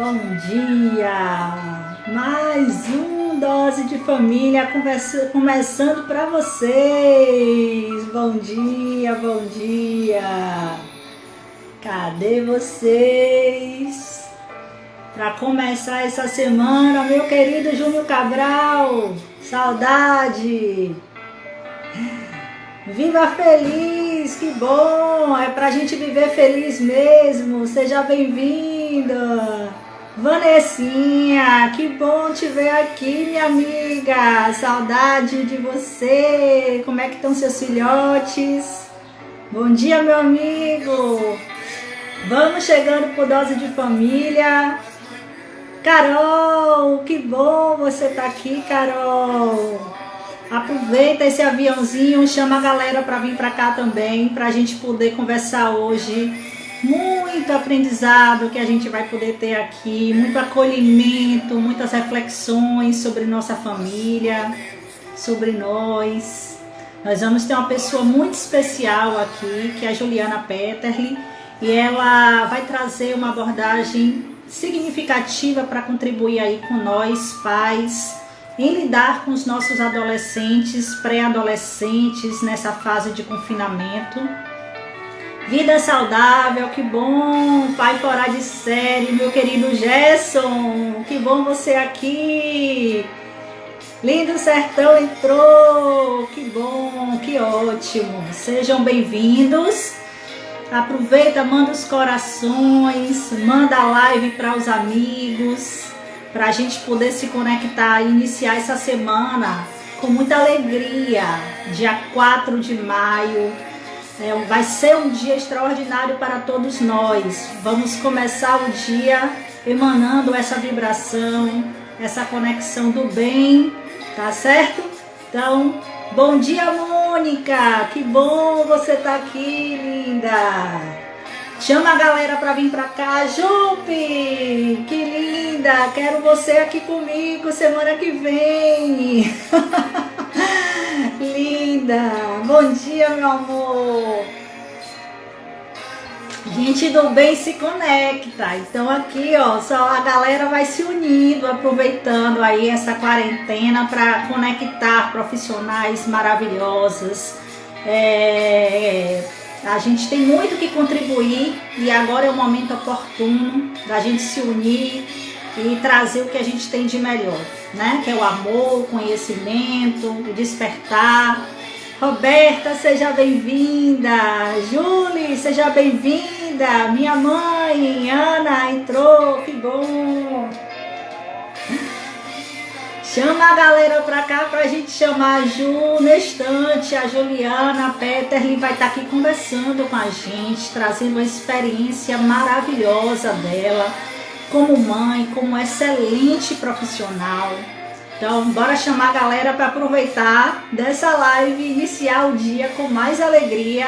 Bom dia! Mais Dose de Família começando para vocês. Bom dia, bom dia! Cadê vocês? Para começar essa semana, meu querido Júnior Cabral, saudade! Viva feliz, que bom! É pra gente viver feliz mesmo. Seja bem-vinda! Vanessinha, que bom te ver aqui, minha amiga. Saudade de você. Como é que estão seus filhotes? Bom dia, meu amigo. Vamos chegando por Dose de Família. Carol, que bom você tá aqui, Carol. Aproveita esse aviãozinho, chama a galera para vir para cá também, para a gente poder conversar hoje. Muito aprendizado que a gente vai poder ter aqui, muito acolhimento, muitas reflexões sobre nossa família, sobre nós. Nós vamos ter uma pessoa muito especial aqui, que é a Juliana Peterli, e ela vai trazer uma abordagem significativa para contribuir aí com nós, pais, em lidar com os nossos adolescentes, pré-adolescentes nessa fase de confinamento. Vida saudável, que bom, pai fora de série, meu querido Gerson, que bom você aqui. Lindo Sertão entrou, que bom, que ótimo. Sejam bem-vindos. Aproveita, manda os corações, manda a live para os amigos, para a gente poder se conectar e iniciar essa semana com muita alegria. Dia 4 de maio vai ser um dia extraordinário para todos nós. Vamos começar o dia emanando essa vibração, essa conexão do bem, tá certo? Então, bom dia, Mônica, que bom você tá aqui, linda. Chama a galera para vir para cá. Jupi, que linda, quero você aqui comigo semana que vem. Linda, bom dia, meu amor. Gente do bem se conecta. Então aqui, ó, só a galera vai se unindo, aproveitando aí essa quarentena para conectar profissionais maravilhosas. A gente tem muito que contribuir e agora é o momento oportuno da gente se unir e trazer o que a gente tem de melhor, né? Que é o amor, o conhecimento, o despertar. Roberta, seja bem-vinda. Júlia, seja bem-vinda. Minha mãe, Ana, entrou, que bom. Chama a galera pra cá pra gente chamar a Ju no estante. A Juliana Peterli vai estar aqui conversando com a gente, trazendo uma experiência maravilhosa dela como mãe, como excelente profissional. Então, bora chamar a galera para aproveitar dessa live e iniciar o dia com mais alegria,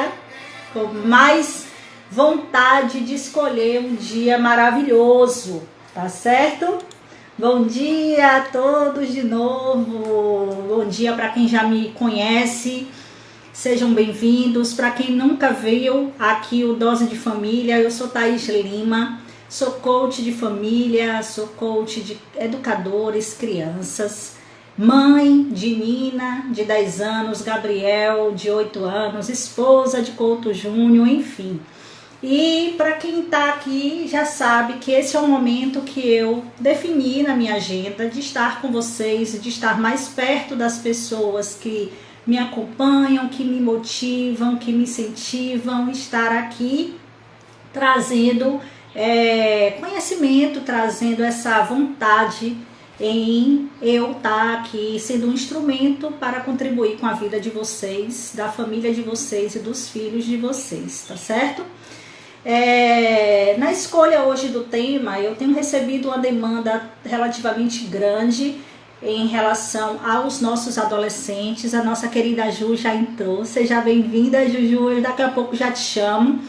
com mais vontade de escolher um dia maravilhoso, tá certo? Bom dia a todos de novo, bom dia para quem já me conhece, sejam bem-vindos. Para quem nunca veio aqui o Dose de Família, eu sou Thaís Lima, sou coach de família, sou coach de educadores, crianças, mãe de Nina, de 10 anos, Gabriel, de 8 anos, esposa de Couto Júnior, enfim. E para quem está aqui já sabe que esse é o momento que eu defini na minha agenda de estar com vocês, de estar mais perto das pessoas que me acompanham, que me motivam, que me incentivam, estar aqui trazendo conhecimento, trazendo essa vontade em eu estar aqui sendo um instrumento para contribuir com a vida de vocês, da família de vocês e dos filhos de vocês, tá certo? Na escolha hoje do tema, eu tenho recebido uma demanda relativamente grande em relação aos nossos adolescentes. A nossa querida Ju já entrou, seja bem-vinda, Juju, daqui a pouco já te chamo.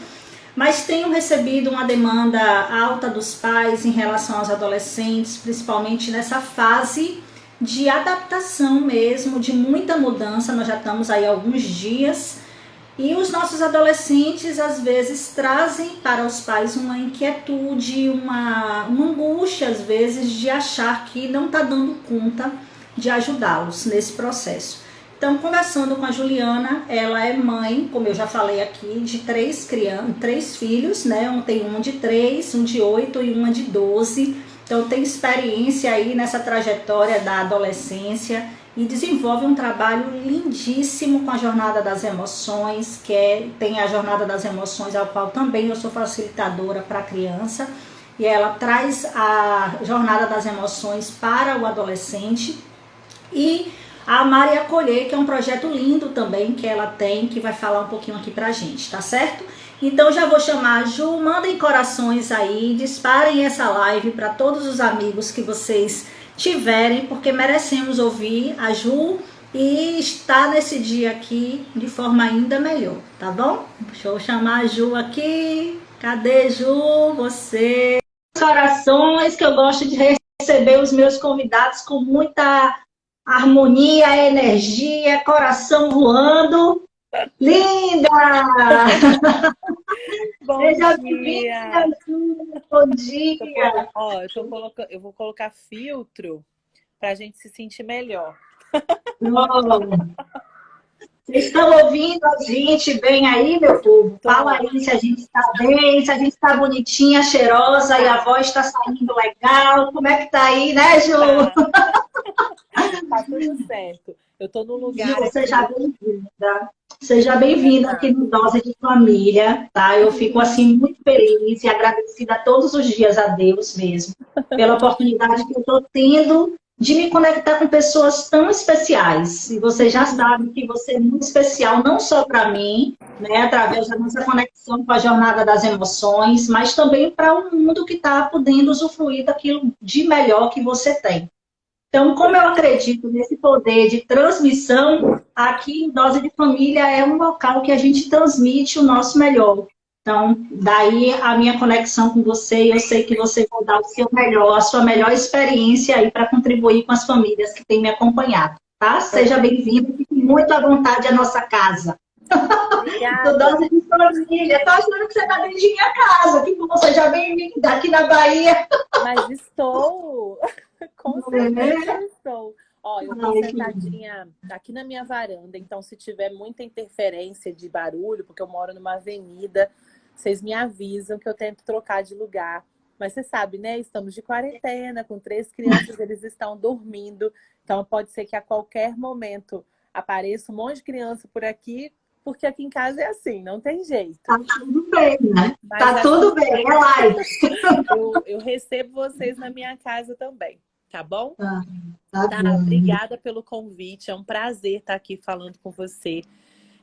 Mas tenho recebido uma demanda alta dos pais em relação aos adolescentes, principalmente nessa fase de adaptação mesmo, de muita mudança. Nós já estamos aí há alguns dias E os nossos adolescentes, às vezes, trazem para os pais uma inquietude, uma angústia, às vezes, de achar que não está dando conta de ajudá-los nesse processo. Então, conversando com a Juliana, ela é mãe, como eu já falei aqui, de três filhos, né? Tem um de 3, um de 8 e uma de 12. Então, tem experiência aí nessa trajetória da adolescência e desenvolve um trabalho lindíssimo com a Jornada das Emoções, tem a Jornada das Emoções, ao qual também eu sou facilitadora para a criança, e ela traz a Jornada das Emoções para o adolescente. E a Amar e Acolher, que é um projeto lindo também que ela tem, que vai falar um pouquinho aqui pra gente, tá certo? Então já vou chamar a Ju, mandem corações aí, disparem essa live para todos os amigos que vocês tiverem, porque merecemos ouvir a Ju e estar nesse dia aqui de forma ainda melhor, tá bom? Deixa eu chamar a Ju aqui. Cadê, Ju? Você? Corações, que eu gosto de receber os meus convidados com muita harmonia, energia, coração voando. Linda! Bom Seja dia! bem-vinda, Ju. Bom dia! Ó, eu vou colocar filtro para a gente se sentir melhor. Oh, vocês estão ouvindo a gente bem aí, meu povo? Fala Tô. aí se a gente está bem, se a gente está bonitinha, cheirosa e a Tá, voz está saindo legal. Como é que tá aí, né, Ju? tá, tá tudo certo. Eu tô num Ju, lugar seja aqui. bem-vinda. Seja bem-vinda aqui Obrigada. no Dose de Família, tá? Eu fico, assim, muito feliz e agradecida todos os dias a Deus mesmo, pela oportunidade que eu estou tendo de me conectar com pessoas tão especiais. E você já sabe que você é muito especial, não só para mim, né, através da nossa conexão com a Jornada das Emoções, mas também para o mundo que está podendo usufruir daquilo de melhor que você tem. Então, como eu acredito nesse poder de transmissão, aqui em Dose de Família é um local que a gente transmite o nosso melhor. Então, daí a minha conexão com você, eu sei que você vai dar o seu melhor, a sua melhor experiência aí para contribuir com as famílias que têm me acompanhado, tá? Seja bem-vindo, fique muito à vontade à nossa casa. Do Obrigada. Dose de Família. Estou achando que você está dentro de minha casa, que bom, seja bem-vinda aqui na Bahia. Mas estou. Com Não é, certeza né? estou. Ó, eu tô Ai, que lindo. sentadinha aqui na minha varanda, então se tiver muita interferência de barulho, porque eu moro numa avenida, vocês me avisam que eu tento trocar de lugar. Mas você sabe, né? Estamos de quarentena, com 3 crianças, eles estão dormindo, então pode ser que a qualquer momento apareça um monte de criança por aqui, porque aqui em casa é assim, não tem jeito. Tá tudo bem, né? Mas Tá tudo assim, bem, é live. eu recebo vocês na minha casa também, tá bom? Tá, tá Tá, bom. obrigada pelo convite. É um prazer estar aqui falando com você.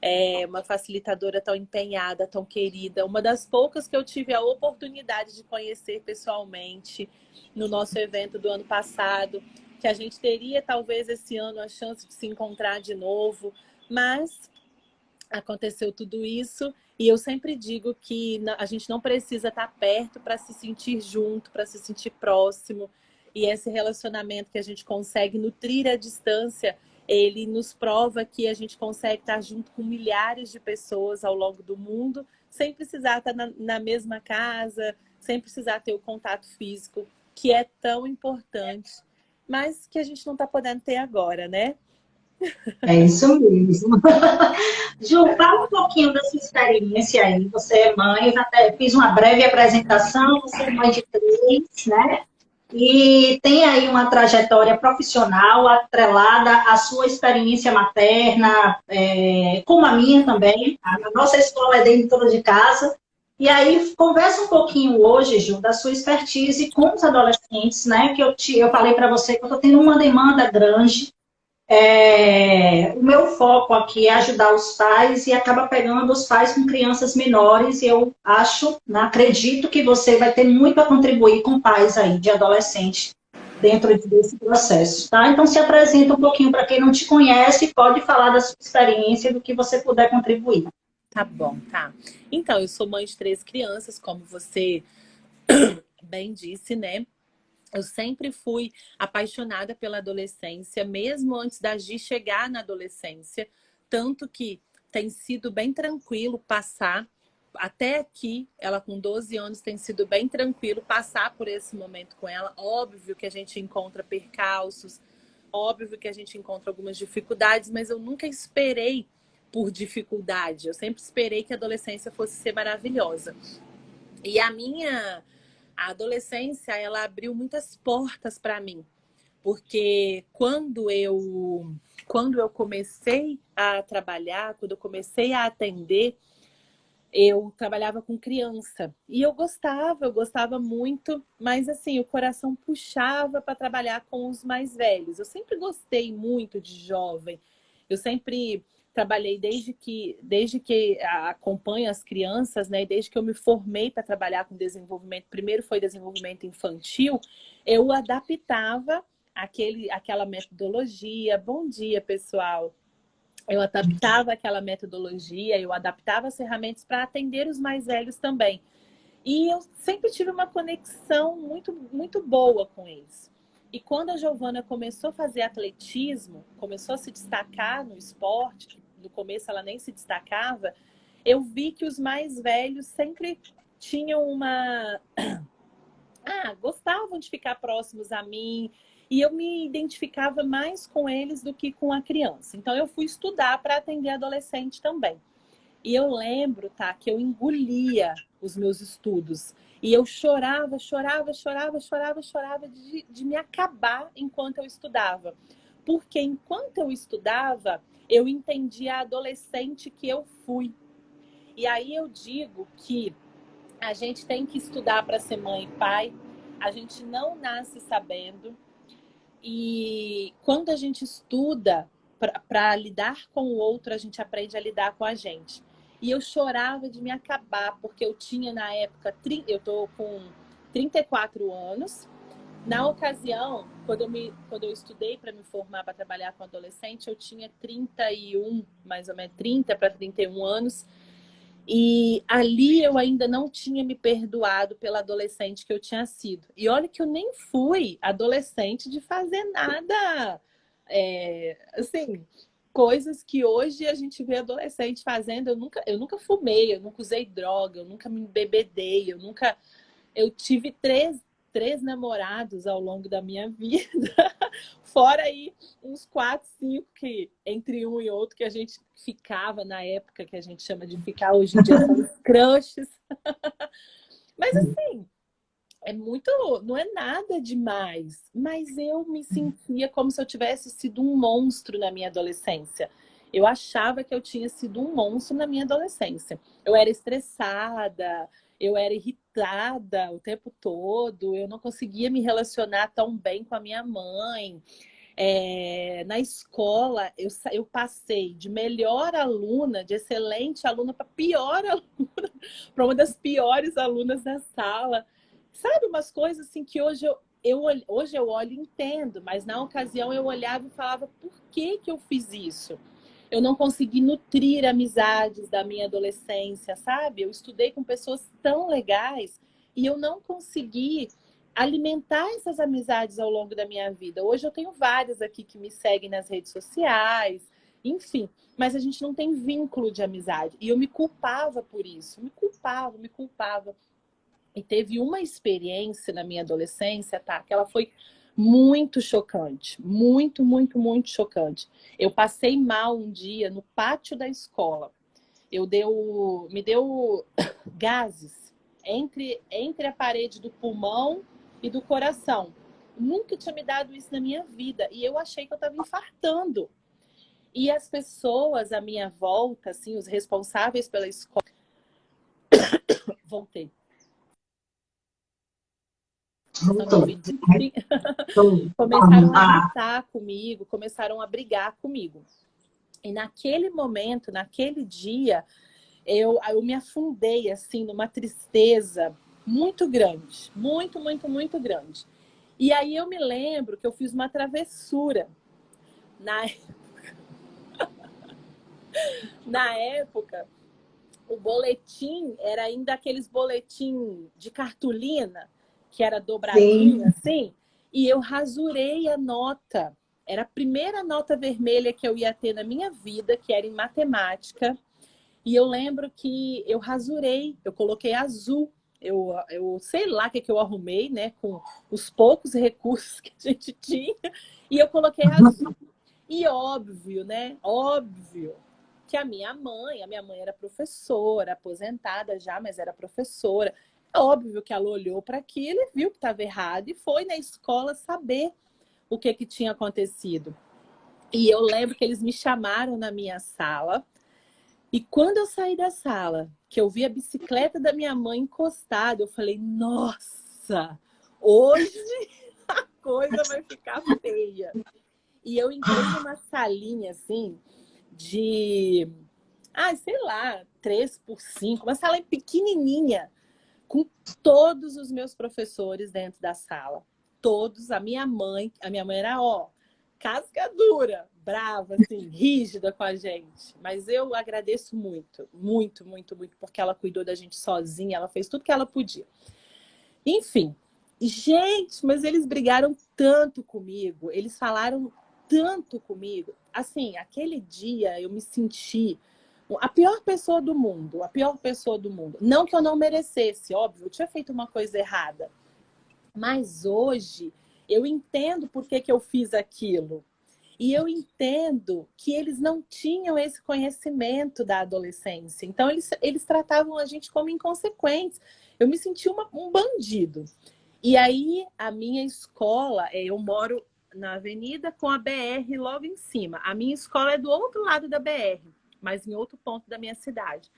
É uma facilitadora tão empenhada, tão querida. Uma das poucas que eu tive a oportunidade de conhecer pessoalmente no nosso evento do ano passado, que a gente teria talvez esse ano a chance de se encontrar de novo, mas aconteceu tudo isso. E eu sempre digo que a gente não precisa estar perto para se sentir junto, para se sentir próximo. E esse relacionamento que a gente consegue nutrir à distância, ele nos prova que a gente consegue estar junto com milhares de pessoas ao longo do mundo, sem precisar estar na mesma casa, sem precisar ter o contato físico, que é tão importante, mas que a gente não está podendo ter agora, né? É isso mesmo. Ju, fala um pouquinho da sua experiência aí. Você é mãe, eu já até fiz uma breve apresentação, você é mãe de 3, né? E tem aí uma trajetória profissional atrelada à sua experiência materna, como a minha também. A nossa escola é dentro de casa. E aí, conversa um pouquinho hoje, Ju, da sua expertise com os adolescentes, né? Que eu falei para você que eu estou tendo uma demanda grande. O meu foco aqui é ajudar os pais e acaba pegando os pais com crianças menores. E eu acho, né, acredito que você vai ter muito a contribuir com pais aí, de adolescente, dentro desse processo, tá? Então, se apresenta um pouquinho para quem não te conhece, pode falar da sua experiência, do que você puder contribuir. Tá bom, tá. Então, eu sou mãe de 3 crianças, como você bem disse, né? Eu sempre fui apaixonada pela adolescência, mesmo antes da Gi chegar na adolescência. Tanto que tem sido bem tranquilo passar. Até aqui, ela com 12 anos, tem sido bem tranquilo passar por esse momento com ela. Óbvio que a gente encontra percalços, óbvio que a gente encontra algumas dificuldades, mas eu nunca esperei por dificuldade. Eu sempre esperei que a adolescência fosse ser maravilhosa. E a adolescência, ela abriu muitas portas para mim. Porque quando eu comecei a trabalhar, quando eu comecei a atender, eu trabalhava com criança. E eu gostava muito, mas assim, o coração puxava para trabalhar com os mais velhos. Eu sempre gostei muito de jovem. Eu sempre trabalhei desde que acompanho as crianças, né? Desde que eu me formei para trabalhar com desenvolvimento, primeiro foi desenvolvimento infantil, eu adaptava aquela metodologia. Bom dia, pessoal. Eu adaptava aquela metodologia, eu adaptava as ferramentas para atender os mais velhos também. E eu sempre tive uma conexão muito, muito boa com eles. E quando a Giovana começou a fazer atletismo, começou a se destacar no esporte, que no começo ela nem se destacava, eu vi que os mais velhos sempre tinham gostavam de ficar próximos a mim, e eu me identificava mais com eles do que com a criança. Então eu fui estudar para atender adolescente também. E eu lembro, tá, que eu engolia os meus estudos. E eu chorava de me acabar enquanto eu estudava. Porque enquanto eu estudava, eu entendia a adolescente que eu fui. E aí eu digo que a gente tem que estudar para ser mãe e pai. A gente não nasce sabendo. E quando a gente estuda para lidar com o outro, a gente aprende a lidar com a gente. E eu chorava de me acabar, porque eu tinha na época, eu tô com 34 anos. Na ocasião, quando eu estudei para me formar para trabalhar com adolescente, eu tinha 31, mais ou menos 30 para 31 anos. E ali eu ainda não tinha me perdoado pela adolescente que eu tinha sido. E olha que eu nem fui adolescente de fazer nada, assim, coisas que hoje a gente vê adolescente fazendo. Eu nunca fumei, eu nunca usei droga, eu nunca me embebedei, eu tive três namorados ao longo da minha vida. Fora aí uns 4, 5 que entre um e outro que a gente ficava na época, que a gente chama de ficar, hoje em dia são os crushes. Mas assim, não é nada demais. Mas eu me sentia como se eu tivesse sido um monstro na minha adolescência. Eu achava que eu tinha sido um monstro na minha adolescência. Eu era estressada, eu era irritada o tempo todo, eu não conseguia me relacionar tão bem com a minha mãe. Na escola, eu passei de melhor aluna, de excelente aluna, para pior aluna, para uma das piores alunas da sala. Sabe, umas coisas assim que hoje eu olho e entendo, mas na ocasião eu olhava e falava, por que que eu fiz isso? Eu não consegui nutrir amizades da minha adolescência, sabe? Eu estudei com pessoas tão legais e eu não consegui alimentar essas amizades ao longo da minha vida. Hoje eu tenho várias aqui que me seguem nas redes sociais, enfim, mas a gente não tem vínculo de amizade. E eu me culpava por isso, me culpava. E teve uma experiência na minha adolescência, tá? Que ela foi muito chocante. Muito, muito, muito chocante. Eu passei mal um dia no pátio da escola. Me deu gases entre a parede do pulmão e do coração. Nunca tinha me dado isso na minha vida. E eu achei que eu estava infartando. E as pessoas à minha volta, assim, os responsáveis pela escola... Voltei. Começaram a gritar comigo, começaram a brigar comigo. E naquele momento, naquele dia, eu me afundei assim numa tristeza muito grande, muito, muito, muito grande. E aí eu me lembro que eu fiz uma travessura na época. O boletim era ainda aqueles boletim de cartolina, que era dobradinho assim, e eu rasurei a nota Era a primeira nota vermelha que eu ia ter na minha vida, que era em matemática. E eu lembro que eu rasurei, eu coloquei azul. Eu sei lá o que, que eu arrumei, né? Com os poucos recursos que a gente tinha. E eu coloquei azul. E óbvio, né? Óbvio que a minha mãe era professora, aposentada já, mas era professora. É óbvio que ela olhou para aquilo e viu que estava errado e foi na escola saber o que, que tinha acontecido. E eu lembro que eles me chamaram na minha sala. E quando eu saí da sala, que eu vi a bicicleta da minha mãe encostada, eu falei, nossa, hoje a coisa vai ficar feia. E eu entrei numa salinha, assim, de, sei lá, 3x5, uma sala pequenininha, com todos os meus professores dentro da sala. Todos, a minha mãe era, casca dura, brava, assim, rígida com a gente. Mas eu agradeço muito, muito, muito, muito, porque ela cuidou da gente sozinha, ela fez tudo que ela podia. Enfim, gente, mas eles brigaram tanto comigo, eles falaram tanto comigo. Assim, aquele dia eu me senti a pior pessoa do mundo, a pior pessoa do mundo. Não que eu não merecesse, óbvio, eu tinha feito uma coisa errada. Mas hoje eu entendo por que que eu fiz aquilo. E eu entendo que eles não tinham esse conhecimento da adolescência. Então, eles tratavam a gente como inconsequentes. Eu me senti um bandido. E aí, a minha escola, eu moro na avenida com a BR logo em cima. A minha escola é do outro lado da BR, mas em outro ponto da minha cidade.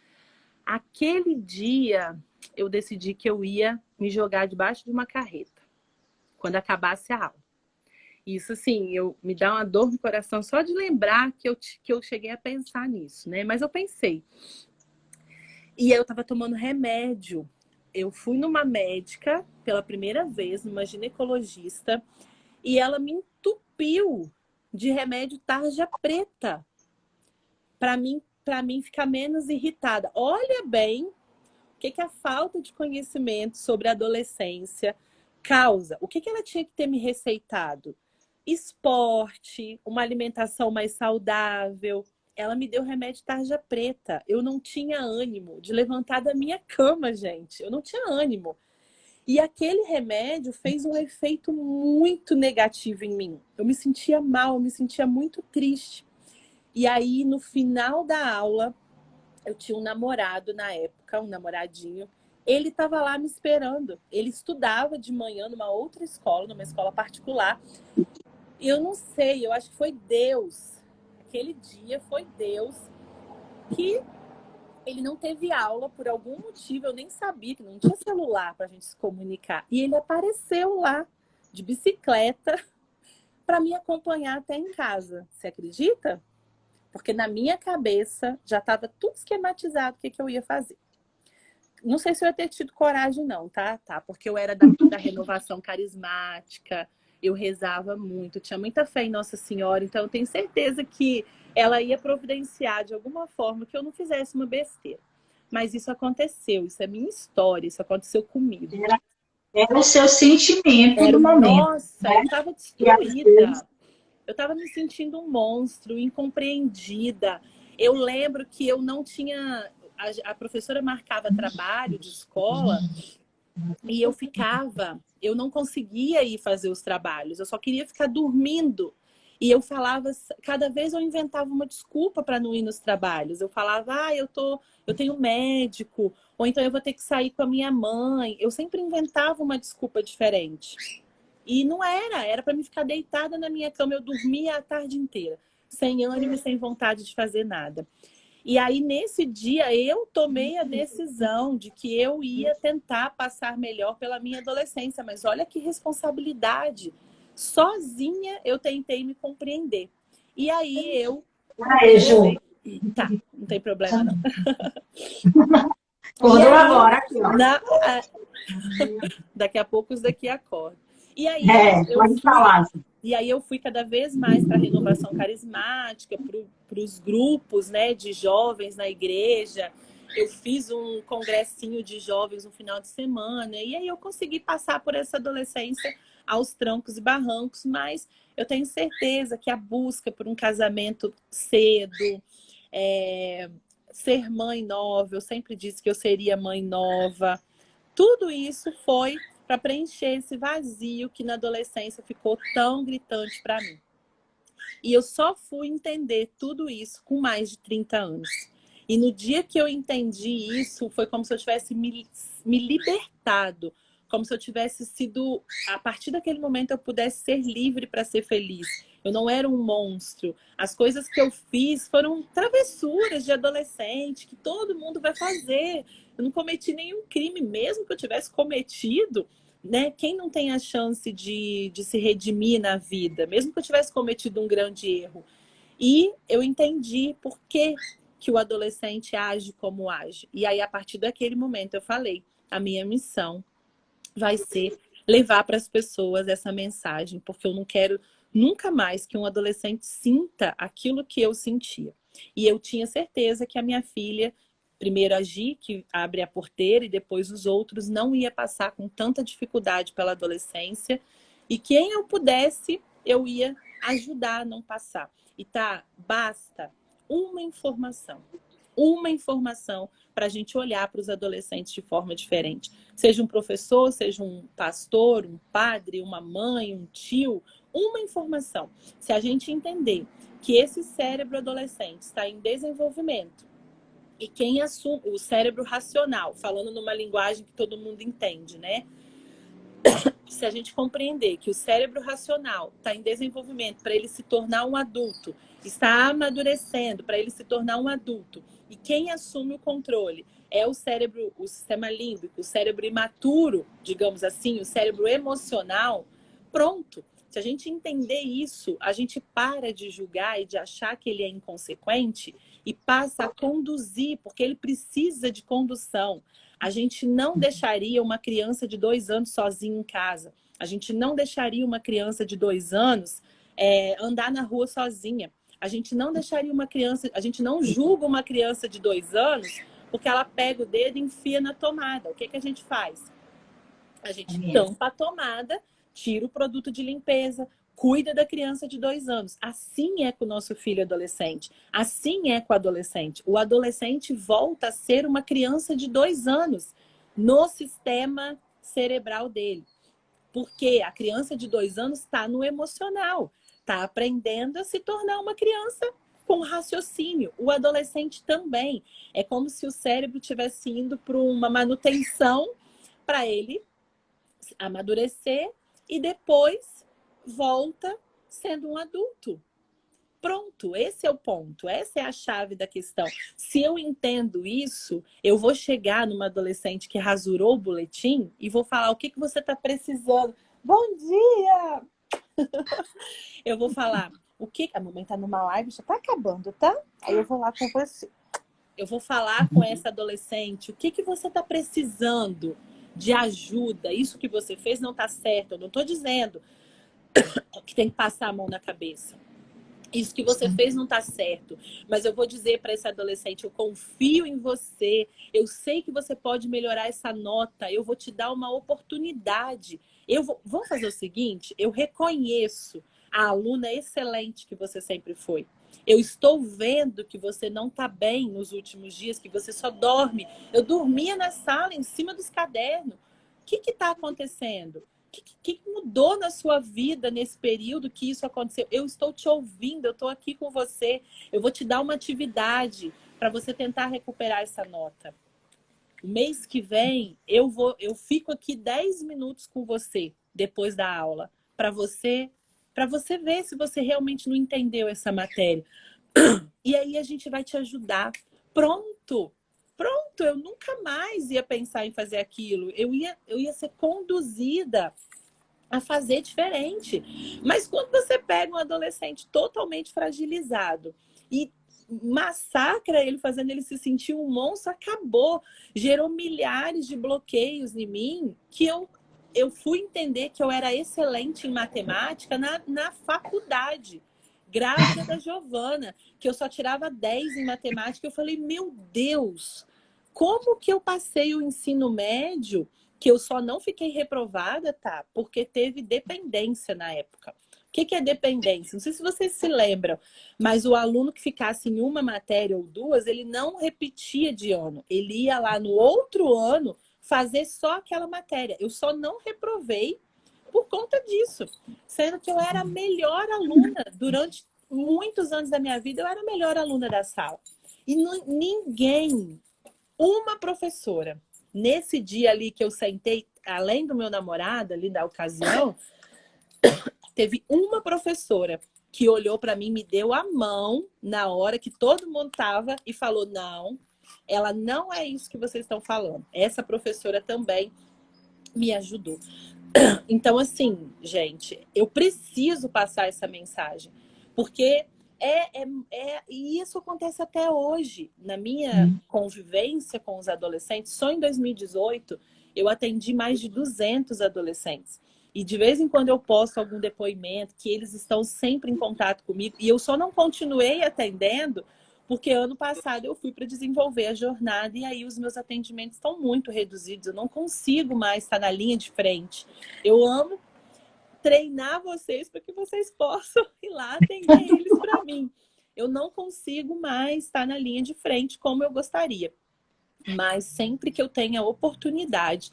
Aquele dia, eu decidi que eu ia me jogar debaixo de uma carreta, quando acabasse a aula. Isso, assim, me dá uma dor no coração só de lembrar que eu cheguei a pensar nisso, né? Mas eu pensei. E eu estava tomando remédio. Eu fui numa médica pela primeira vez, numa ginecologista, e ela me entupiu de remédio tarja preta para mim ficar menos irritada. Olha bem o que a falta de conhecimento sobre a adolescência causa. O que ela tinha que ter me receitado? Esporte, uma alimentação mais saudável. Ela me deu remédio tarja preta. Eu não tinha ânimo de levantar da minha cama, gente. Eu não tinha ânimo. E aquele remédio fez um efeito muito negativo em mim. Eu me sentia mal, eu me sentia muito triste. E aí, no final da aula, eu tinha um namorado na época, um namoradinho. Ele estava lá me esperando. Ele estudava de manhã numa outra escola, numa escola particular. E eu não sei, eu acho que foi Deus. Aquele dia foi Deus que ele não teve aula por algum motivo. Eu nem sabia que não tinha celular para a gente se comunicar. E ele apareceu lá de bicicleta para me acompanhar até em casa. Você acredita? Porque na minha cabeça já estava tudo esquematizado o que eu ia fazer. Não sei se eu ia ter tido coragem não, tá? Porque eu era da renovação carismática, eu rezava muito, tinha muita fé em Nossa Senhora, então eu tenho certeza que ela ia providenciar de alguma forma que eu não fizesse uma besteira. Mas isso aconteceu, isso é minha história, isso aconteceu comigo. Era o seu sentimento do momento. Nossa, né? Eu estava destruída. Eu estava me sentindo um monstro, incompreendida. Eu lembro que eu não tinha... A professora marcava trabalho de escola e eu não conseguia ir fazer os trabalhos, eu só queria ficar dormindo. E eu falava, cada vez eu inventava uma desculpa para não ir nos trabalhos. Eu falava, eu tenho médico, ou então eu vou ter que sair com a minha mãe. Eu sempre inventava uma desculpa diferente. E não era para mim ficar deitada na minha cama. Eu dormia a tarde inteira, sem ânimo e sem vontade de fazer nada. E aí, nesse dia, eu tomei a decisão de que eu ia tentar passar melhor pela minha adolescência. Mas olha que responsabilidade. Sozinha, eu tentei me compreender. E aí, eu... Ju. Tá, não tem problema, não. Acordou agora, aqui, ó. Daqui a pouco, os daqui acordam. E aí, pode falar. E aí eu fui cada vez mais para a renovação carismática, para os grupos, né, de jovens na igreja. eu fiz um congressinho de jovens no final de semana, e aí eu consegui passar por essa adolescência aos trancos e barrancos, mas eu tenho certeza que a busca por um casamento cedo, ser mãe nova, eu sempre disse que eu seria mãe nova, tudo isso foi para preencher esse vazio que na adolescência ficou tão gritante para mim. E eu só fui entender tudo isso com mais de 30 anos. E no dia que eu entendi isso, foi como se eu tivesse me libertado, como se eu tivesse sido, a partir daquele momento eu pudesse ser livre para ser feliz. Eu não era um monstro. As coisas que eu fiz foram travessuras de adolescente, que todo mundo vai fazer. Eu não cometi nenhum crime, mesmo que eu tivesse cometido, né? Quem não tem a chance de se redimir na vida, mesmo que eu tivesse cometido um grande erro. E eu entendi por que o adolescente age como age. E aí, a partir daquele momento, eu falei, a minha missão vai ser levar para as pessoas essa mensagem, porque eu não quero nunca mais que um adolescente sinta aquilo que eu sentia. E eu tinha certeza que a minha filha, primeiro a Gi, que abre a porteira, e depois os outros, não ia passar com tanta dificuldade pela adolescência, e quem eu pudesse, eu ia ajudar a não passar. E basta uma informação para a gente olhar para os adolescentes de forma diferente. Seja um professor, seja um pastor, um padre, uma mãe, um tio, uma informação. Se a gente entender que esse cérebro adolescente está em desenvolvimento, e quem assume o cérebro racional, falando numa linguagem que todo mundo entende, né? Se a gente compreender que o cérebro racional está em desenvolvimento para ele se tornar um adulto, está amadurecendo para ele se tornar um adulto, e quem assume o controle é o cérebro, o sistema límbico, o cérebro imaturo, digamos assim, o cérebro emocional, pronto. Se a gente entender isso, a gente para de julgar e de achar que ele é inconsequente e passa a conduzir, porque ele precisa de condução. A gente não deixaria uma criança de 2 anos sozinha em casa. A gente não deixaria uma criança de 2 anos andar na rua sozinha. A gente não deixaria uma criança, a gente não julga uma criança de 2 anos porque ela pega o dedo e enfia na tomada. O que a gente faz? A gente tampa a tomada, tira o produto de limpeza, cuida da criança de 2 anos. Assim é com o nosso filho adolescente. Assim é com o adolescente. O adolescente volta a ser uma criança de 2 anos no sistema cerebral dele. Porque a criança de 2 anos está no emocional. Está aprendendo a se tornar uma criança com raciocínio. O adolescente também. É como se o cérebro estivesse indo para uma manutenção para ele amadurecer e depois volta sendo um adulto. Pronto, esse é o ponto, essa é a chave da questão. Se eu entendo isso, eu vou chegar numa adolescente que rasurou o boletim e vou falar o que você está precisando. Bom dia! Eu vou falar, o que... A mamãe está numa live, já está acabando, tá? Aí eu vou lá com você. Eu vou falar com essa adolescente, o que você está precisando de ajuda? Isso que você fez não está certo, eu não estou dizendo que tem que passar a mão na cabeça. Isso que você fez não está certo. Mas eu vou dizer para esse adolescente, eu confio em você, eu sei que você pode melhorar essa nota, eu vou te dar uma oportunidade. Vamos fazer o seguinte, eu reconheço a aluna excelente que você sempre foi. Eu estou vendo que você não está bem nos últimos dias, que você só dorme. Eu dormia na sala, em cima dos cadernos. O que está acontecendo? O que mudou na sua vida nesse período que isso aconteceu? Eu estou te ouvindo, eu estou aqui com você. Eu vou te dar uma atividade para você tentar recuperar essa nota. O mês que vem, eu fico aqui 10 minutos com você, depois da aula, para você ver se você realmente não entendeu essa matéria. E aí a gente vai te ajudar. Pronto, eu nunca mais ia pensar em fazer aquilo. Eu ia ser conduzida a fazer diferente. Mas quando você pega um adolescente totalmente fragilizado e massacra ele, fazendo ele se sentir um monstro, acabou. Gerou milhares de bloqueios em mim que eu fui entender que eu era excelente em matemática na faculdade. Grávida da Giovana, que eu só tirava 10 em matemática. Eu falei, meu Deus, Como que eu passei o ensino médio, que eu só não fiquei reprovada, tá? Porque teve dependência na época. O que que é dependência? Não sei se vocês se lembram, mas o aluno que ficasse em uma matéria ou duas, ele não repetia de ano. Ele ia lá no outro ano fazer só aquela matéria. Eu só não reprovei por conta disso. Sendo que eu era a melhor aluna durante muitos anos da minha vida, eu era a melhor aluna da sala. E ninguém, uma professora, nesse dia ali que eu sentei, além do meu namorado ali da ocasião, teve uma professora que olhou para mim, me deu a mão na hora que todo mundo tava e falou: não, ela não é isso que vocês estão falando. Essa professora também me ajudou. Então, assim, gente, eu preciso passar essa mensagem, porque e isso acontece até hoje. Na minha convivência com os adolescentes, só em 2018, eu atendi mais de 200 adolescentes. E de vez em quando eu posto algum depoimento que eles estão sempre em contato comigo. E eu só não continuei atendendo porque ano passado eu fui para desenvolver a jornada e aí os meus atendimentos estão muito reduzidos. Eu não consigo mais estar na linha de frente. Eu amo treinar vocês para que vocês possam ir lá atender eles para mim. Eu não consigo mais estar na linha de frente como eu gostaria. Mas sempre que eu tenho a oportunidade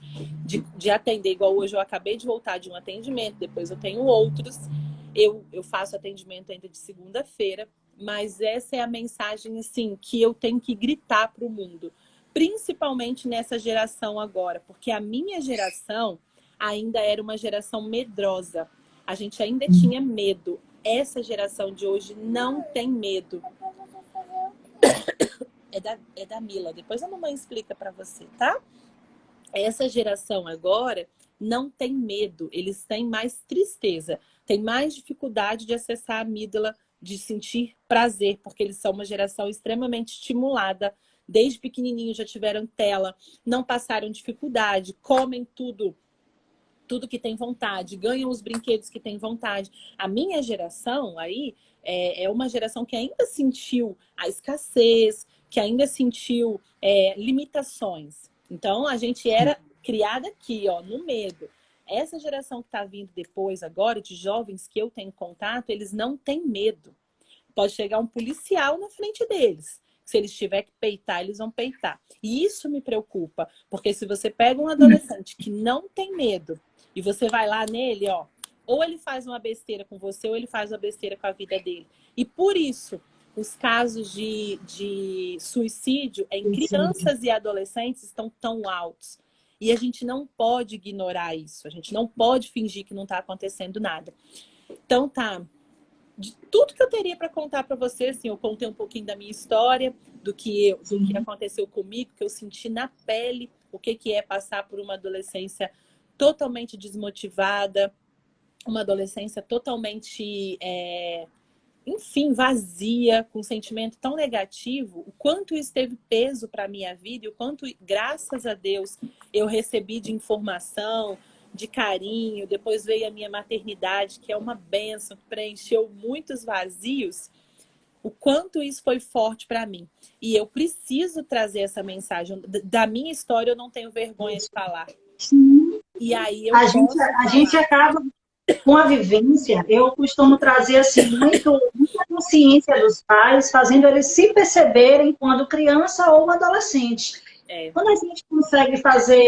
de atender, igual hoje eu acabei de voltar de um atendimento, depois eu tenho outros, eu faço atendimento ainda de segunda-feira, mas essa é a mensagem assim, que eu tenho que gritar para o mundo, principalmente nessa geração agora, porque a minha geração ainda era uma geração medrosa, a gente ainda tinha medo. Essa geração de hoje não tem medo. É da Mila. Depois a mamãe explica para você, tá? Essa geração agora não tem medo. Eles têm mais tristeza. Tem mais dificuldade de acessar a amígdala, de sentir prazer, porque eles são uma geração extremamente estimulada. Desde pequenininho já tiveram tela, não passaram dificuldade, comem tudo que tem vontade, ganham os brinquedos que tem vontade. A minha geração aí é uma geração que ainda sentiu a escassez, que ainda sentiu limitações. Então, a gente era criada aqui, ó, no medo. Essa geração que está vindo depois agora, de jovens que eu tenho contato, eles não têm medo. Pode chegar um policial na frente deles. Se eles tiverem que peitar, eles vão peitar. E isso me preocupa, porque se você pega um adolescente que não tem medo, e você vai lá nele, ó, ou ele faz uma besteira com você, ou ele faz uma besteira com a vida dele. E por isso, os casos de suicídio em crianças e adolescentes estão tão altos. E a gente não pode ignorar isso. A gente não pode fingir que não está acontecendo nada. Então, tá. De tudo que eu teria para contar para você, assim, eu contei um pouquinho da minha história, do que aconteceu comigo, que eu senti na pele, o que é passar por uma adolescência totalmente desmotivada, uma adolescência totalmente, enfim, vazia, com um sentimento tão negativo, o quanto isso teve peso para a minha vida e o quanto, graças a Deus, eu recebi de informação, de carinho. Depois veio a minha maternidade, que é uma bênção, que preencheu muitos vazios, o quanto isso foi forte para mim. E eu preciso trazer essa mensagem. Da minha história, eu não tenho vergonha de falar. E aí eu a gente acaba com a vivência. Eu costumo trazer assim, muita consciência dos pais, fazendo eles se perceberem quando criança ou adolescente. Quando a gente consegue fazer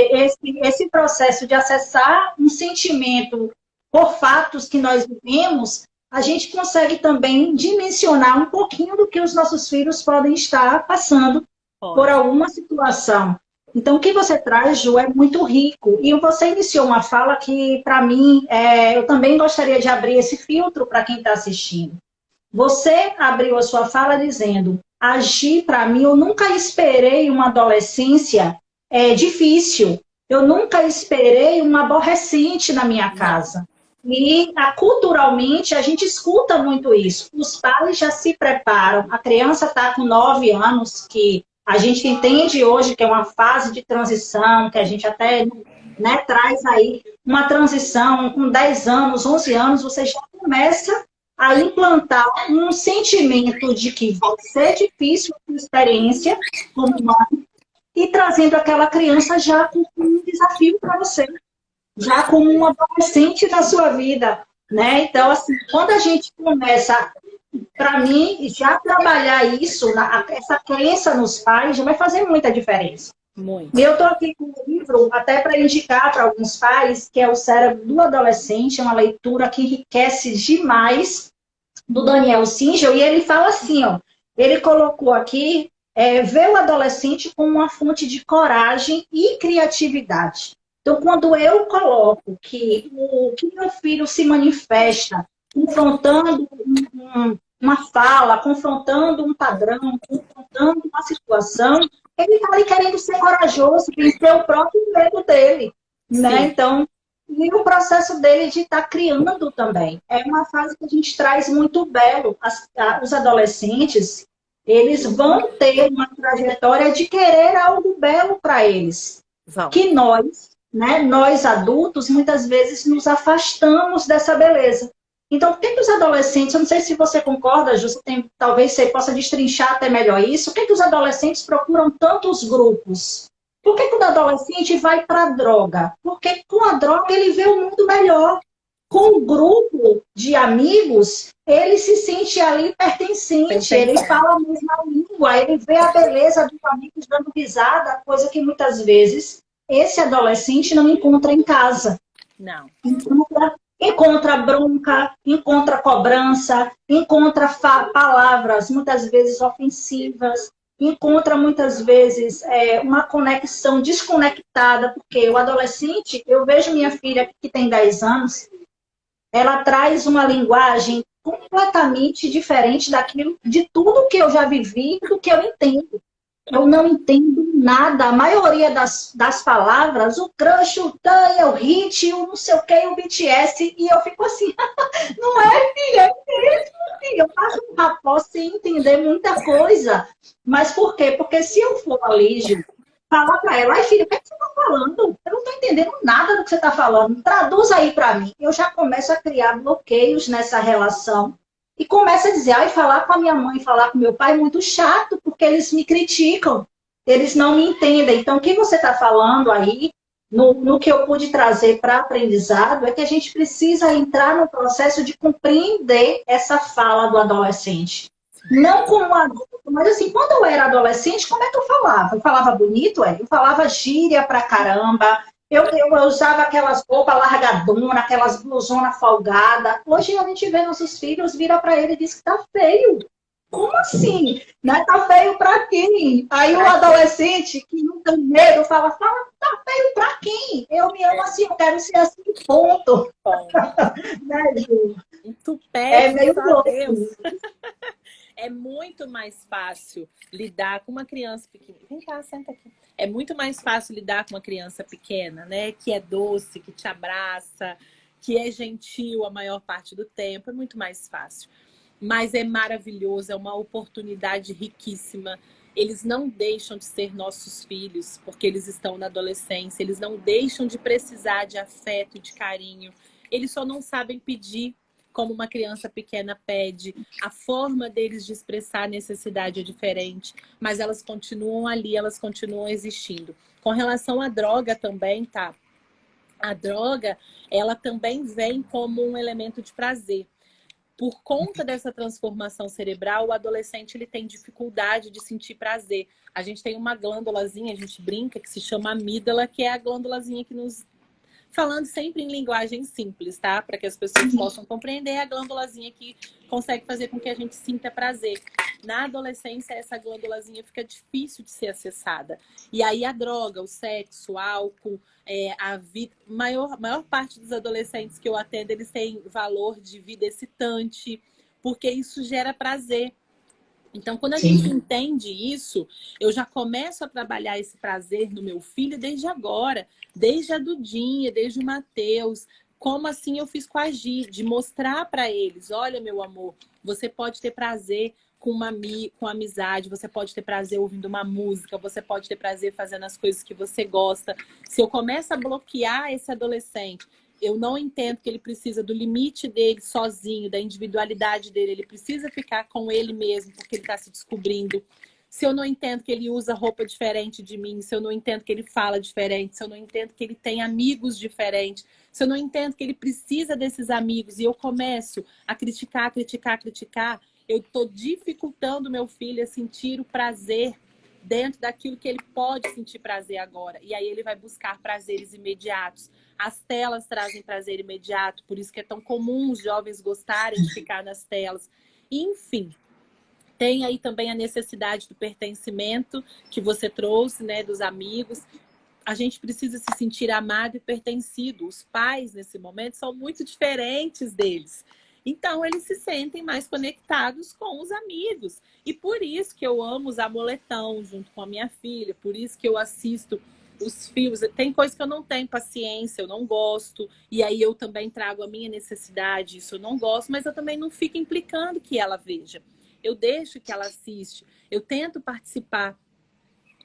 esse processo de acessar um sentimento por fatos que nós vivemos, a gente consegue também dimensionar um pouquinho do que os nossos filhos podem estar passando por alguma situação. Então, o que você traz, Ju, é muito rico. E você iniciou uma fala que, para mim, eu também gostaria de abrir esse filtro para quem está assistindo. Você abriu a sua fala dizendo: agir, para mim, eu nunca esperei uma adolescência difícil. Eu nunca esperei uma aborrecente na minha casa. E, culturalmente, a gente escuta muito isso. Os pais já se preparam. A criança está com 9 anos, que a gente entende hoje que é uma fase de transição, que a gente até traz aí uma transição com 10 anos, 11 anos, você já começa a implantar um sentimento de que vai ser difícil a sua experiência como mãe, e trazendo aquela criança já com um desafio para você, já como um adolescente na sua vida, né? Então, assim, quando a gente começa, para mim, já trabalhar isso, essa crença nos pais, já vai fazer muita diferença. Muito. E eu estou aqui com um livro, até para indicar para alguns pais, que é O Cérebro do Adolescente, é uma leitura que enriquece demais, do Daniel Singer, e ele fala assim, ó, ele colocou aqui, ver o adolescente como uma fonte de coragem e criatividade. Então, quando eu coloco que meu filho se manifesta confrontando uma fala, confrontando um padrão, confrontando uma situação, ele está ali querendo ser corajoso, vencer o próprio medo dele, né? Então, e o processo dele de estar criando também. É uma fase que a gente traz muito belo. Os adolescentes, eles vão ter uma trajetória de querer algo belo para eles. Que nós, né, nós adultos, muitas vezes nos afastamos dessa beleza. Então, por que os adolescentes, eu não sei se você concorda, Ju, talvez você possa destrinchar até melhor isso, por que os adolescentes procuram tantos grupos? Por que o adolescente vai para a droga? Porque com a droga ele vê o mundo melhor. Com um grupo de amigos, ele se sente ali pertencente, ele fala a mesma língua, ele vê a beleza dos amigos dando risada, coisa que muitas vezes esse adolescente não encontra em casa. Não. Encontra bronca, encontra cobrança, encontra palavras muitas vezes ofensivas, encontra muitas vezes uma conexão desconectada, porque o adolescente, eu vejo minha filha que tem 10 anos, ela traz uma linguagem completamente diferente daquilo, de tudo que eu já vivi, do que eu entendo. Eu não entendo nada. A maioria das palavras, o crush, o tan, o hit, o não sei o que, o BTS, e eu fico assim, não é, filha? É mesmo, filha. Eu faço um rapó sem entender muita coisa. Mas por quê? Porque se eu for ali, Gil, falar para ela, ai, filha, o que, é que você está falando? Eu não estou entendendo nada do que você está falando. Traduz aí para mim. Eu já começo a criar bloqueios nessa relação. E começa a dizer, ai, falar com a minha mãe, falar com meu pai é muito chato, porque eles me criticam, eles não me entendem. Então, o que você está falando aí, no que eu pude trazer para aprendizado, é que a gente precisa entrar no processo de compreender essa fala do adolescente. Não como adulto, mas assim, quando eu era adolescente, como é que eu falava? Eu falava bonito, eu falava gíria pra caramba, eu usava aquelas roupas largadonas, aquelas blusonas folgadas. Hoje a gente vê nossos filhos, vira para ele e diz que tá feio. Como assim? Né? Tá feio para quem? Aí o adolescente que não tem medo fala, tá feio para quem? Eu me amo assim, eu quero ser assim, ponto. Né, Ju? É meio louco. É muito mais fácil lidar com uma criança pequena. Vem cá, senta aqui. É muito mais fácil lidar com uma criança pequena, né? Que é doce, que te abraça, que é gentil a maior parte do tempo. É muito mais fácil. Mas é maravilhoso, é uma oportunidade riquíssima. Eles não deixam de ser nossos filhos, porque eles estão na adolescência. Eles não deixam de precisar de afeto, de carinho. Eles só não sabem pedir como uma criança pequena pede. A forma deles de expressar a necessidade é diferente, mas elas continuam ali, elas continuam existindo. Com relação à droga também, tá? A droga, ela também vem como um elemento de prazer. Por conta dessa transformação cerebral, o adolescente ele tem dificuldade de sentir prazer. A gente tem uma glândulazinha, a gente brinca, que se chama amígdala, que é a glândulazinha que nos... Falando sempre em linguagem simples, tá? Para que as pessoas possam compreender, a glândulazinha que consegue fazer com que a gente sinta prazer. Na adolescência, essa glândulazinha fica difícil de ser acessada. E aí a droga, o sexo, o álcool, a vida... maior parte dos adolescentes que eu atendo, eles têm valor de vida excitante, porque isso gera prazer. Então, quando a gente entende isso, eu já começo a trabalhar esse prazer no meu filho desde agora, desde a Dudinha, desde o Matheus. Como assim eu fiz com a Gi, de mostrar para eles, olha, meu amor, você pode ter prazer com amizade, você pode ter prazer ouvindo uma música, você pode ter prazer fazendo as coisas que você gosta. Se eu começo a bloquear esse adolescente, eu não entendo que ele precisa do limite dele sozinho, da individualidade dele. Ele precisa ficar com ele mesmo, porque ele está se descobrindo. se eu não entendo que ele usa roupa diferente de mim, se eu não entendo que ele fala diferente, se eu não entendo que ele tem amigos diferentes, se eu não entendo que ele precisa desses amigos e eu começo a criticar, eu estou dificultando meu filho a sentir o prazer dentro daquilo que ele pode sentir prazer agora. E aí ele vai buscar prazeres imediatos. As telas trazem prazer imediato, por isso que é tão comum os jovens gostarem de ficar nas telas. Enfim, tem aí também a necessidade do pertencimento que você trouxe, né, dos amigos. A gente precisa se sentir amado e pertencido. Os pais, nesse momento, são muito diferentes deles. Então, eles se sentem mais conectados com os amigos. E por isso que eu amo usar moletom junto com a minha filha. Por isso que eu assisto os filmes. Tem coisa que eu não tenho paciência, eu não gosto. E aí eu também trago a minha necessidade. Isso eu não gosto, mas eu também não fico implicando que ela veja. Eu deixo que ela assiste. Eu tento participar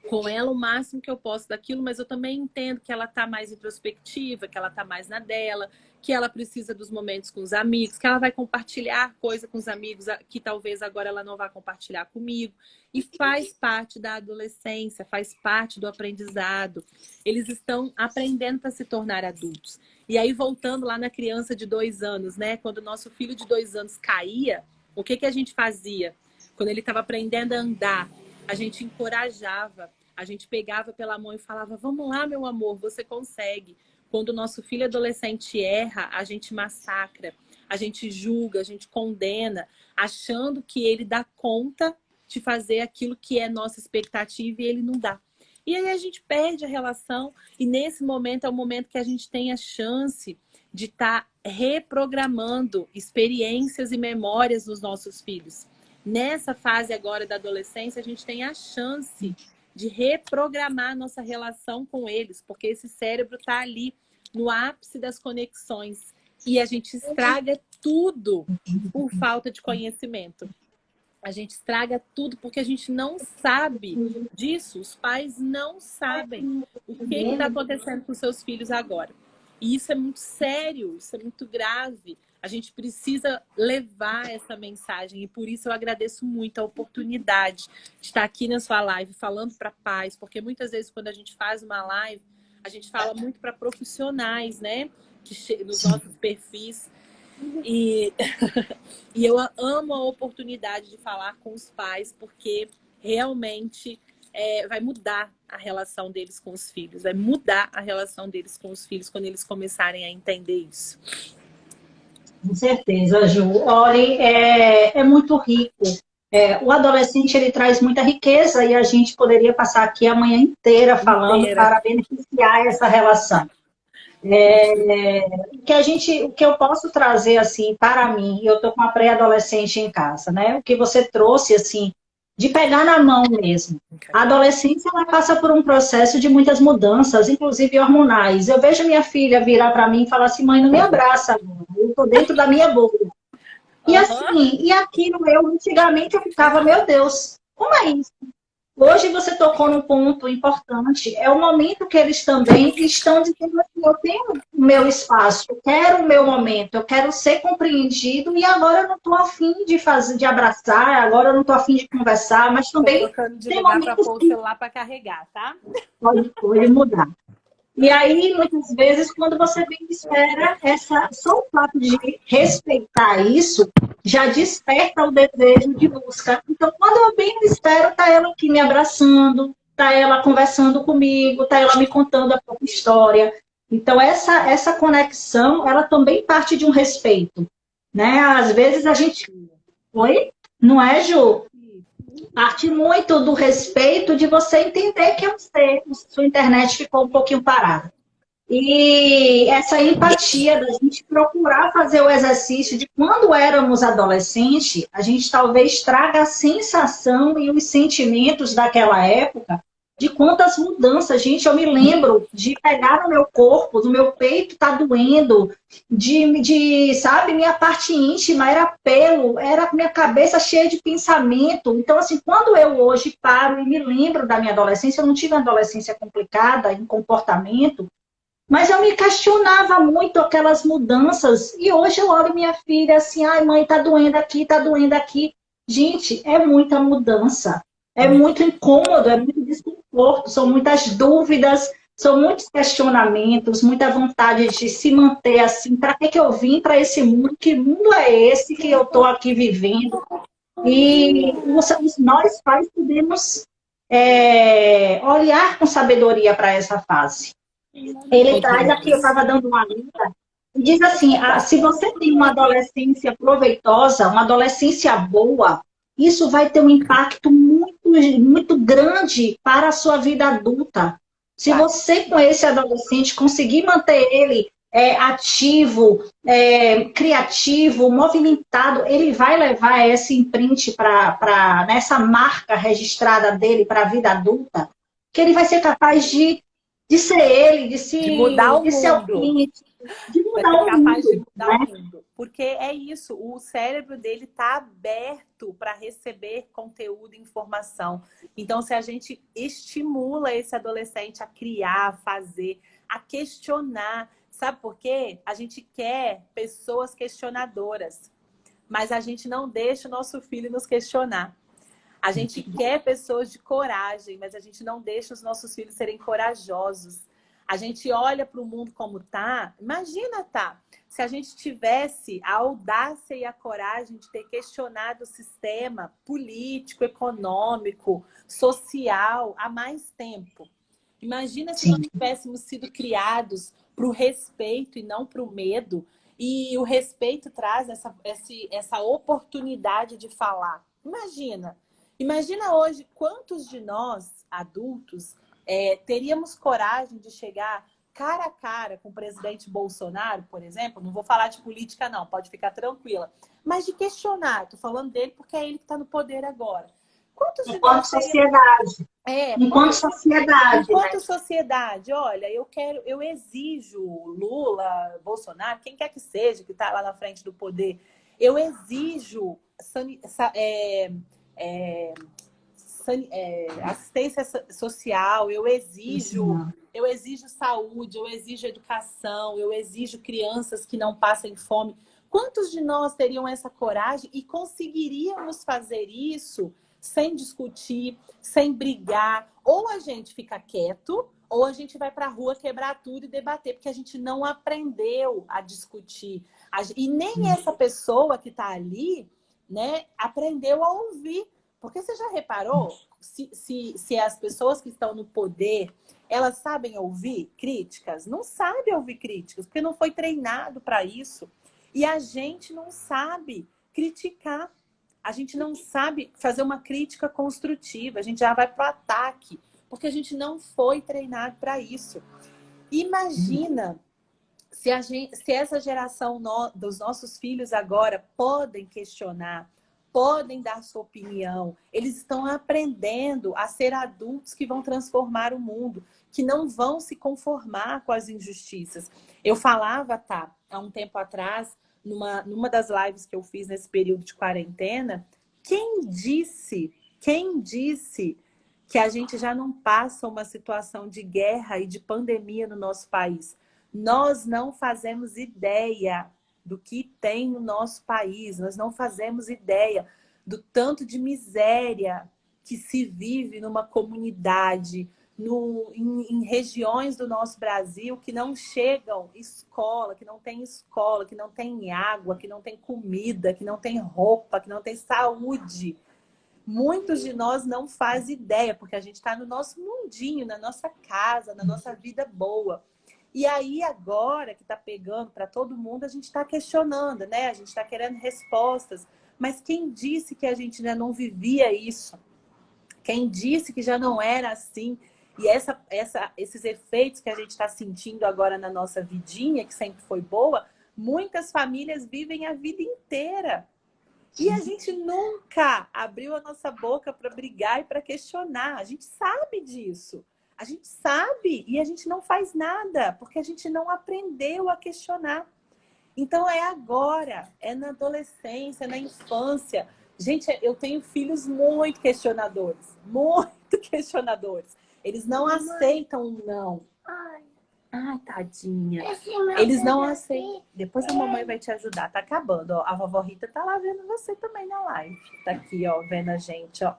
com ela o máximo que eu posso daquilo, mas eu também entendo que ela está mais introspectiva, que ela está mais na dela, que ela precisa dos momentos com os amigos, que ela vai compartilhar coisa com os amigos que talvez agora ela não vá compartilhar comigo. E faz parte da adolescência, faz parte do aprendizado. Eles estão aprendendo para se tornar adultos. E aí, voltando lá na criança de 2 anos, né? Quando o nosso filho de 2 anos caía, o que a gente fazia? Quando ele estava aprendendo a andar, a gente encorajava, a gente pegava pela mão e falava, vamos lá, meu amor, você consegue. Quando o nosso filho adolescente erra, a gente massacra, a gente julga, a gente condena, achando que ele dá conta de fazer aquilo que é nossa expectativa e ele não dá. E aí a gente perde a relação e nesse momento é o momento que a gente tem a chance de estar reprogramando experiências e memórias dos nossos filhos. Nessa fase agora da adolescência, a gente tem a chance de reprogramar nossa relação com eles, porque esse cérebro está ali no ápice das conexões e a gente estraga tudo por falta de conhecimento. A gente estraga tudo porque a gente não sabe disso. Os pais não sabem o que está acontecendo com seus filhos agora. E isso é muito sério, isso é muito grave. A gente precisa levar essa mensagem e por isso eu agradeço muito a oportunidade de estar aqui na sua live falando para pais, porque muitas vezes quando a gente faz uma live, a gente fala muito para profissionais, né? Nos nossos perfis. E, e eu amo a oportunidade de falar com os pais, porque realmente vai mudar a relação deles com os filhos, vai mudar a relação deles com os filhos quando eles começarem a entender isso. Com certeza, Ju. Olha, é muito rico. O adolescente, ele traz muita riqueza e a gente poderia passar aqui a manhã inteira falando para beneficiar essa relação. O que eu posso trazer, assim, para mim, eu estou com uma pré-adolescente em casa, né? O que você trouxe, assim, de pegar na mão mesmo. A adolescência, ela passa por um processo de muitas mudanças, inclusive hormonais. Eu vejo minha filha virar para mim e falar assim, mãe, não me abraça, eu estou dentro da minha bolha. E assim, e aquilo antigamente eu ficava, meu Deus, como é isso? Hoje você tocou num ponto importante, é o momento que eles também estão dizendo assim, eu tenho o meu espaço, eu quero o meu momento, eu quero ser compreendido e agora eu não estou afim de abraçar, agora eu não estou afim de conversar, mas também tem momentos para pôr o celular para carregar, tá? Pode mudar. E aí, muitas vezes, quando você bem espera, só o fato de respeitar isso já desperta o desejo de busca. Então, quando eu bem espero, tá ela aqui me abraçando, tá ela conversando comigo, tá ela me contando a própria história. Então, essa conexão, ela também parte de um respeito, né? Às vezes a gente... Oi? Não é, Ju? Parte muito do respeito de você entender que sua internet ficou um pouquinho parada. E essa empatia da gente procurar fazer o exercício de quando éramos adolescentes, a gente talvez traga a sensação e os sentimentos daquela época de quantas mudanças. Gente, eu me lembro de pegar no meu corpo, no meu peito tá doendo, sabe, minha parte íntima era pelo, era minha cabeça cheia de pensamento. Então, assim, quando eu hoje paro e me lembro da minha adolescência, eu não tive uma adolescência complicada em comportamento, mas eu me questionava muito aquelas mudanças. E hoje eu olho minha filha assim, ai mãe, tá doendo aqui, tá doendo aqui. Gente, é muita mudança. É muito incômodo, é muito desconforto, são muitas dúvidas, são muitos questionamentos, muita vontade de se manter assim. Para que eu vim para esse mundo? Que mundo é esse que eu estou aqui vivendo? E nós pais podemos olhar com sabedoria para essa fase. Ele traz aqui, eu estava dando uma lista, e diz assim, se você tem uma adolescência proveitosa, uma adolescência boa, isso vai ter um impacto muito, muito grande para a sua vida adulta. Se você, com esse adolescente, conseguir manter ele ativo, criativo, movimentado, ele vai levar esse imprint nessa marca registrada dele para a vida adulta, que ele vai ser capaz de ser ele, De mudar o de ser mundo. alguém, de Vai mudar ser o capaz de mundo, mudar né? o mundo. Porque é isso, o cérebro dele está aberto para receber conteúdo e informação. Então, se a gente estimula esse adolescente a criar, a fazer, a questionar, sabe por quê? A gente quer pessoas questionadoras, mas a gente não deixa o nosso filho nos questionar. A gente quer pessoas de coragem, mas a gente não deixa os nossos filhos serem corajosos. A gente olha para o mundo como tá. Imagina, tá? Se a gente tivesse a audácia e a coragem de ter questionado o sistema político, econômico, social há mais tempo. Imagina se nós tivéssemos sido criados para o respeito e não para o medo. E o respeito traz essa oportunidade de falar. Imagina hoje quantos de nós, adultos, teríamos coragem de chegar cara a cara com o presidente Bolsonaro, por exemplo. Não vou falar de política, não, pode ficar tranquila. Mas de questionar, estou falando dele porque é ele que está no poder agora. Quantos de nós Sociedade. Enquanto sociedade, enquanto né? sociedade, olha, eu exijo Lula, Bolsonaro, quem quer que seja que está lá na frente do poder, eu exijo assistência social, eu exijo saúde, eu exijo educação, eu exijo crianças que não passem fome. Quantos de nós teriam essa coragem e conseguiríamos fazer isso sem discutir, sem brigar? Ou a gente fica quieto, ou a gente vai para a rua quebrar tudo e debater, porque a gente não aprendeu a discutir. E nem essa pessoa que está ali, né, aprendeu a ouvir. Porque você já reparou se as pessoas que estão no poder, elas sabem ouvir críticas? Não sabem ouvir críticas, porque não foi treinado para isso. E a gente não sabe criticar. A gente não sabe fazer uma crítica construtiva. A gente já vai para o ataque, porque a gente não foi treinado para isso. Imagina se essa geração dos nossos filhos agora podem questionar, podem dar sua opinião. Eles estão aprendendo a ser adultos que vão transformar o mundo, que não vão se conformar com as injustiças. Eu falava, tá, há um tempo atrás, numa das lives que eu fiz nesse período de quarentena, quem disse que a gente já não passa uma situação de guerra e de pandemia no nosso país? Nós não fazemos ideia do que tem no nosso país. Nós não fazemos ideia do tanto de miséria que se vive numa comunidade, em regiões do nosso Brasil que não chegam escola, que não tem água, que não tem comida, que não tem roupa, que não tem saúde. Muitos de nós não fazem ideia, porque a gente está no nosso mundinho, na nossa casa, na nossa vida boa. E aí, agora que está pegando para todo mundo, a gente está questionando, né? A gente está querendo respostas. Mas quem disse que a gente já não vivia isso? Quem disse que já não era assim? E esses efeitos que a gente está sentindo agora na nossa vidinha, que sempre foi boa, muitas famílias vivem a vida inteira. E a gente nunca abriu a nossa boca para brigar e para questionar. A gente sabe disso. A gente sabe e a gente não faz nada, porque a gente não aprendeu a questionar. Então é agora, é na adolescência, é na infância. Gente, eu tenho filhos muito questionadores. Eles não aceitam um não. Ai, tadinha. Eles não aceitam. Depois a mamãe vai te ajudar. Tá acabando, ó. A vovó Rita tá lá vendo você também na live. Tá aqui, ó, vendo a gente, ó.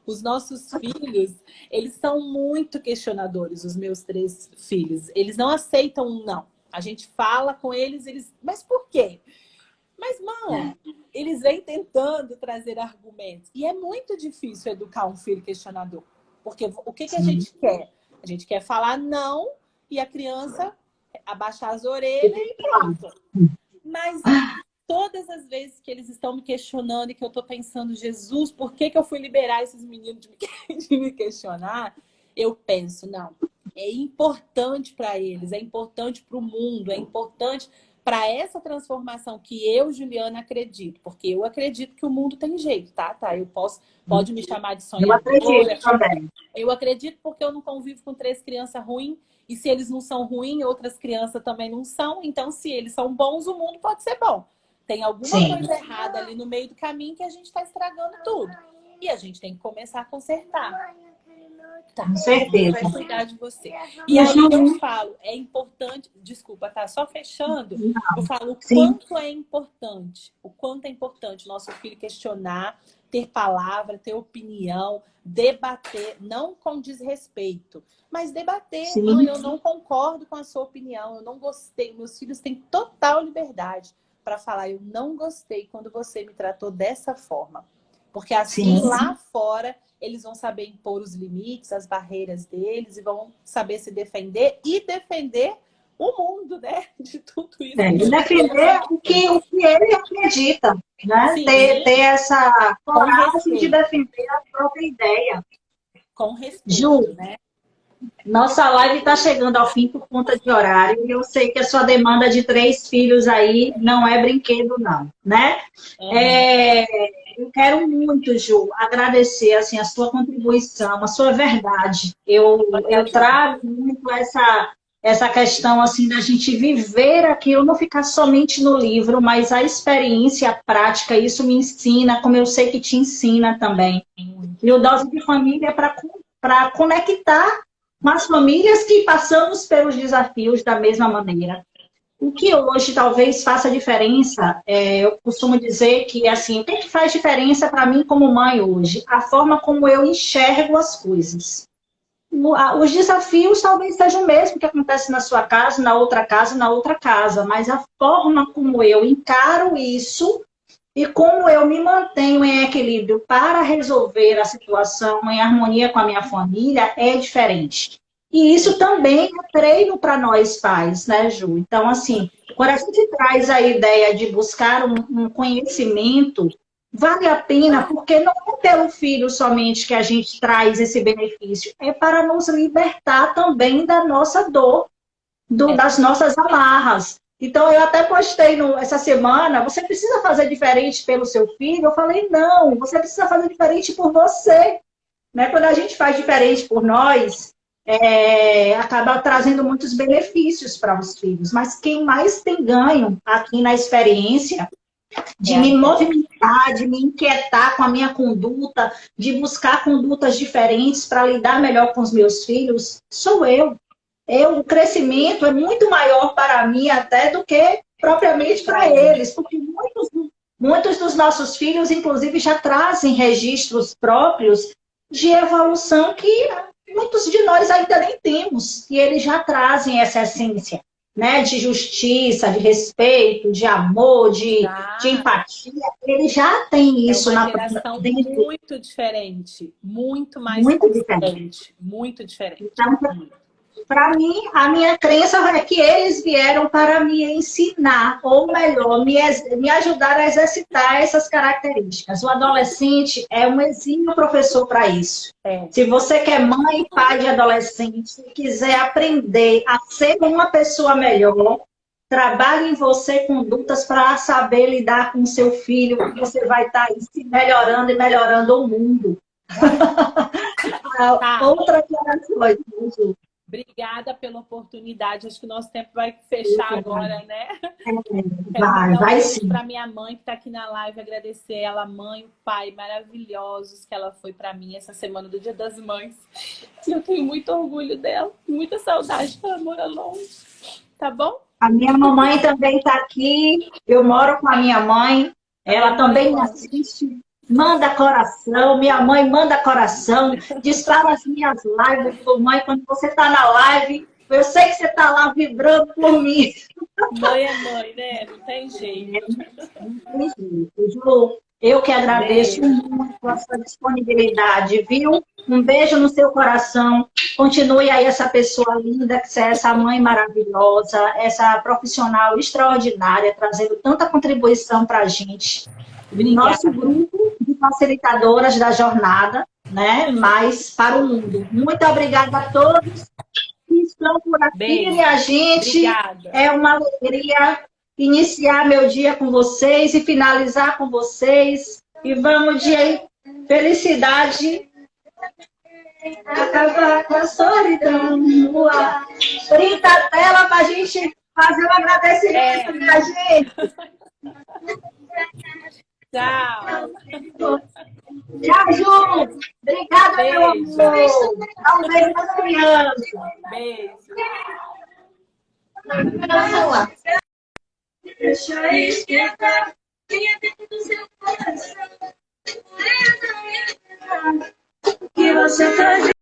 Os nossos filhos, eles são muito questionadores, os meus 3 filhos. Eles não aceitam um não. A gente fala com eles, mas por quê? Mas, mãe, eles vêm tentando trazer argumentos. E é muito difícil educar um filho questionador. Porque o que a gente quer? A gente quer falar não e a criança abaixar as orelhas e pronto. Mas todas as vezes que eles estão me questionando e que eu estou pensando, Jesus, por que eu fui liberar esses meninos de me questionar? Eu penso, não, é importante para eles, é importante para o mundo, é importante para essa transformação que eu, Juliana, acredito. Porque eu acredito que o mundo tem jeito, tá? Pode me chamar de sonhadora. Eu acredito também. Eu acredito porque eu não convivo com 3 crianças ruins. E se eles não são ruins, outras crianças também não são. Então, se eles são bons, o mundo pode ser bom. Tem alguma coisa errada ali no meio do caminho que a gente está estragando tudo. E a gente tem que começar a consertar. Tá, com certeza. Vai cuidar de você. E aí eu falo, é importante, desculpa, tá só fechando, eu falo o quanto é importante o nosso filho questionar, ter palavra, ter opinião, debater, não com desrespeito, mas debater. Mãe, eu não concordo com a sua opinião, eu não gostei. Meus filhos têm total liberdade para falar, eu não gostei quando você me tratou dessa forma. Porque assim, lá fora, eles vão saber impor os limites, as barreiras deles, e vão saber se defender e defender o mundo, né? De tudo isso. E defender o que ele acredita, né? Ter essa coragem de defender a própria ideia. Com respeito, Ju, né? Nossa live está chegando ao fim por conta de horário. E eu sei que a sua demanda de 3 filhos aí não é brinquedo, não, né? Eu quero muito, Ju, agradecer assim, a sua contribuição, a sua verdade. Eu trago muito essa questão assim, da gente viver aquilo, não ficar somente no livro, mas a experiência, a prática, isso me ensina, como eu sei que te ensina também. E o Dose de Família é para conectar com as famílias que passamos pelos desafios da mesma maneira. O que hoje talvez faça diferença, eu costumo dizer que, assim, o que faz diferença para mim como mãe hoje? A forma como eu enxergo as coisas. Os desafios talvez sejam o mesmo que acontece na sua casa, na outra casa, mas a forma como eu encaro isso e como eu me mantenho em equilíbrio para resolver a situação em harmonia com a minha família é diferente. E isso também é treino para nós pais, né, Ju? Então, assim, quando a gente traz a ideia de buscar um conhecimento, vale a pena, porque não é pelo filho somente que a gente traz esse benefício, é para nos libertar também da nossa dor, das nossas amarras. Então, eu até postei essa semana, você precisa fazer diferente pelo seu filho? Eu falei, não, você precisa fazer diferente por você. Né? Quando a gente faz diferente por nós, acaba trazendo muitos benefícios para os filhos. Mas quem mais tem ganho aqui na experiência de me movimentar, de me inquietar com a minha conduta, de buscar condutas diferentes para lidar melhor com os meus filhos, sou eu. O crescimento é muito maior para mim até do que propriamente para eles, porque muitos dos nossos filhos, inclusive, já trazem registros próprios de evolução que muitos de nós ainda nem temos, e eles já trazem essa essência, né, de justiça, de respeito, de amor, de empatia. Eles já têm isso na geração muito diferente, muito mais diferente, muito diferente. Então, para mim, a minha crença é que eles vieram para me ensinar, ou melhor, me ajudar a exercitar essas características. O adolescente é um exímio professor para isso. Se você que é mãe e pai de adolescente e quiser aprender a ser uma pessoa melhor, trabalhe em você condutas para saber lidar com o seu filho, porque você vai estar aí se melhorando e melhorando o mundo. Outra coisa, obrigada pela oportunidade. Acho que o nosso tempo vai fechar agora, né? Vai sim. Para minha mãe que está aqui na live, agradecer ela, mãe e pai maravilhosos que ela foi para mim essa semana do Dia das Mães. Eu tenho muito orgulho dela, muita saudade que ela mora longe. Tá bom? A minha mamãe também está aqui. Eu moro com a minha mãe. Ela também me assiste. manda coração, minha mãe manda coração, dispara as minhas lives, mãe, quando você está na live, eu sei que você está lá vibrando por mim. Mãe é mãe, né? Não tem jeito. Não tem jeito, Ju. Eu que agradeço muito a sua disponibilidade, viu? Um beijo no seu coração. Continue aí essa pessoa linda, que você é essa mãe maravilhosa, essa profissional extraordinária, trazendo tanta contribuição para a gente. Obrigada. Nosso grupo de facilitadoras da jornada, né? Mais para o mundo. Muito obrigada a todos que estão por aqui. Beijo. E a gente Obrigada. é uma alegria iniciar meu dia com vocês e finalizar com vocês. E vamos de felicidade. Acabar com a solidão no ar. Printa a tela para a gente fazer um agradecimento da gente. Tchau. Tchau, Ju. Obrigada, meu amor. Dá um beijo para criança. Beijo. Vamos lá. Deixa esquentar, vinha dentro do seu coração. Que você tá